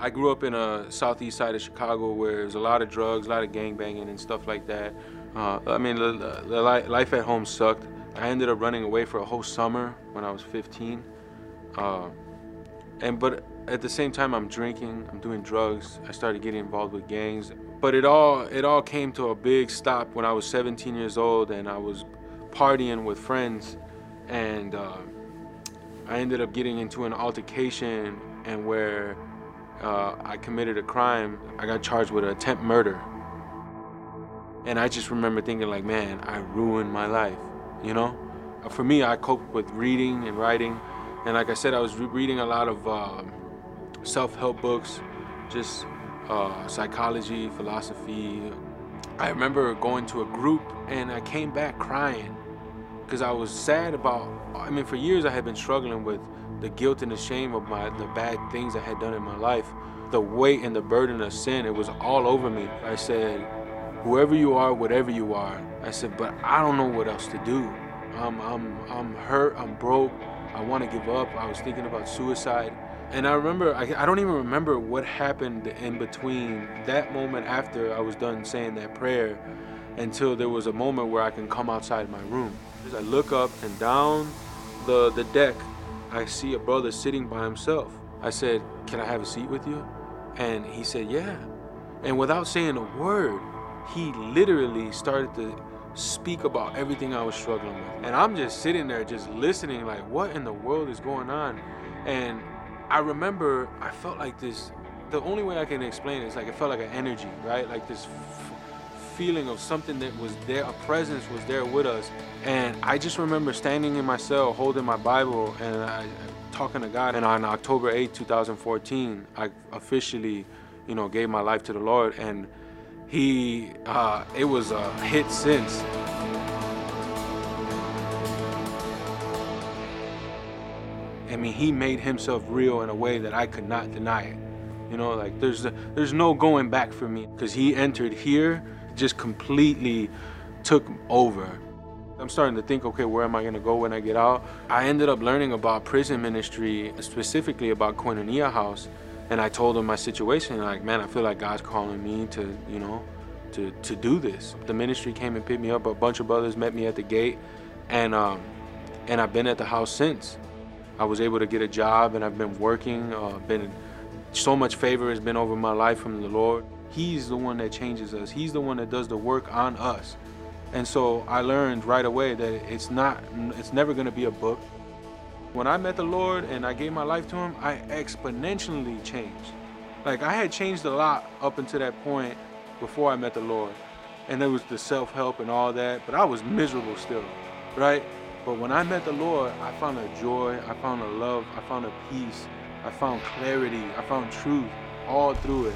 I grew up in a southeast side of Chicago where there's a lot of drugs, a lot of gang banging and stuff like that. Life at home sucked. I ended up running away for a whole summer when I was 15. But at the same time, I'm drinking, I'm doing drugs. I started getting involved with gangs. But it all came to a big stop when I was 17 years old and I was partying with friends, and I ended up getting into an altercation and where I committed a crime. I got charged with attempt murder. And I just remember thinking like, man, I ruined my life, you know? For me, I coped with reading and writing. And like I said, I was reading a lot of self-help books, just psychology, philosophy. I remember going to a group and I came back crying because I was sad about, for years I had been struggling with the guilt and the shame of the bad things I had done in my life. The weight and the burden of sin, it was all over me. I said, whoever you are, whatever you are, I said, but I don't know what else to do. I'm hurt, I'm broke, I want to give up. I was thinking about suicide. And I remember, I don't even remember what happened in between that moment after I was done saying that prayer until there was a moment where I can come outside my room. As I look up and down the deck, I see a brother sitting by himself. I said, can I have a seat with you? And he said, yeah. And without saying a word, he literally started to speak about everything I was struggling with. And I'm just sitting there just listening like, what in the world is going on? And I remember I felt like this, the only way I can explain it is like it felt like an energy, right? Like this feeling of something that was there, a presence was there with us. And I just remember standing in my cell holding my Bible and talking to God. And on October 8, 2014, I officially, gave my life to the Lord. And it was a hit since. He made himself real in a way that I could not deny it. There's no going back for me, because he entered here, just completely took over. I'm starting to think, okay, where am I gonna go when I get out? I ended up learning about prison ministry, specifically about Koinonia House, and I told him my situation, like, man, I feel like God's calling me to do this. The ministry came and picked me up. A bunch of brothers met me at the gate, and I've been at the house since. I was able to get a job, and I've been working. So much favor has been over my life from the Lord. He's the one that changes us. He's the one that does the work on us. And so I learned right away that it's never gonna be a book. When I met the Lord and I gave my life to him, I exponentially changed. Like, I had changed a lot up until that point before I met the Lord. And there was the self-help and all that, but I was miserable still, right? But when I met the Lord, I found a joy, I found a love, I found a peace, I found clarity, I found truth all through it.